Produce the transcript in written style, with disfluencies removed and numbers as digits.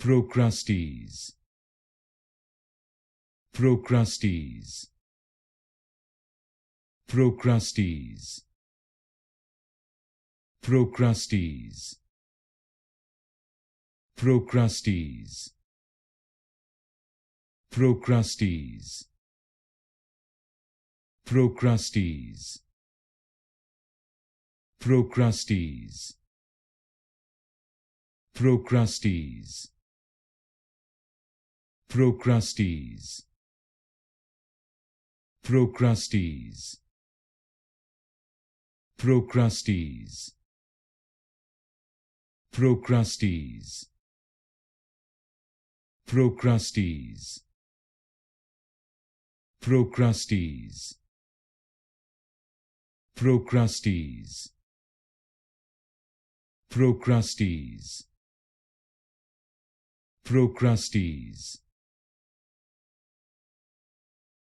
Procrustes. Procrustes. Procrustes. Procrustes. Procrustes. Procrustes. Procrustes. Procrustes. Procrustes. Procrustes. Procrustes. Procrustes. Procrustes. Procrustes. Procrustes. Procrustes. Procrustes. Procrustes.